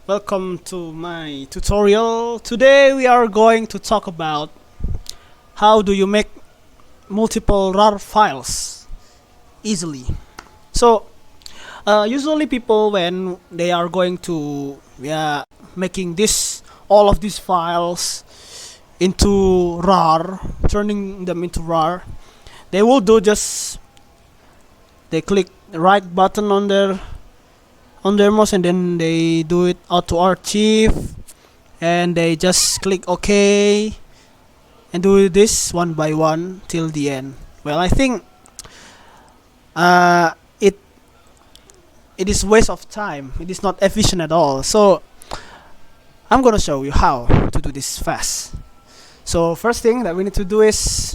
Welcome to my tutorial. Today we are going to talk about how do you make multiple RAR files easily. So usually people, when they are going to making this all of these files into RAR, turning them into RAR, they will do just they click the right button on their mouse, and then they do it auto archive, and they just click OK and do this one by one till the end. Well, I think it is waste of time. It is not efficient at all. So I'm gonna show you how to do this fast. So first thing that we need to do is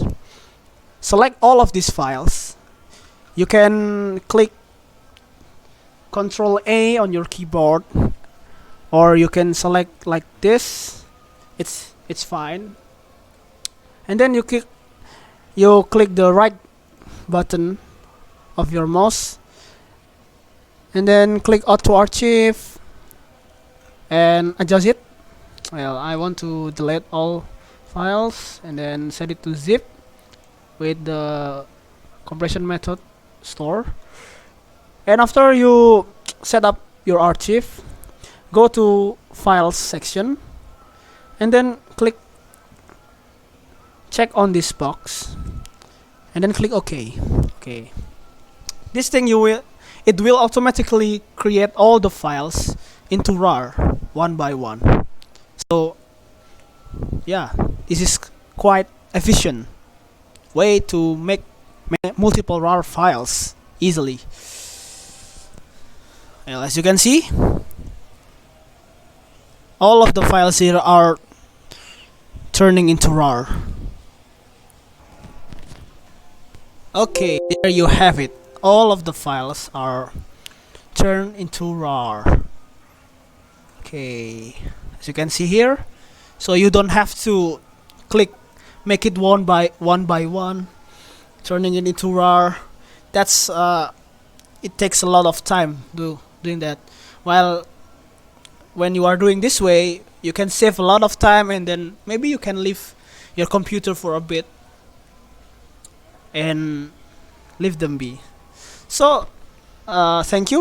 select all of these files. You can click Control A on your keyboard, or you can select like this. It's fine. And then you click the right button of your mouse, and then click auto archive and adjust it. Well, I want to delete all files and then set it to zip with the compression method store. And after you set up your archive, go to files section and then check on this box and then click OK. Okay. This thing it will automatically create all the files into RAR one by one. So yeah, this is quite efficient way to make multiple RAR files easily. Well, as you can see, all of the files here are turning into RAR. Okay, there you have it. All of the files are turned into RAR. Okay, as you can see here, so you don't have to make it one by one, turning it into RAR. That's it takes a lot of time doing that. While when you are doing this way, you can save a lot of time, and then maybe you can leave your computer for a bit and leave them be. So thank you.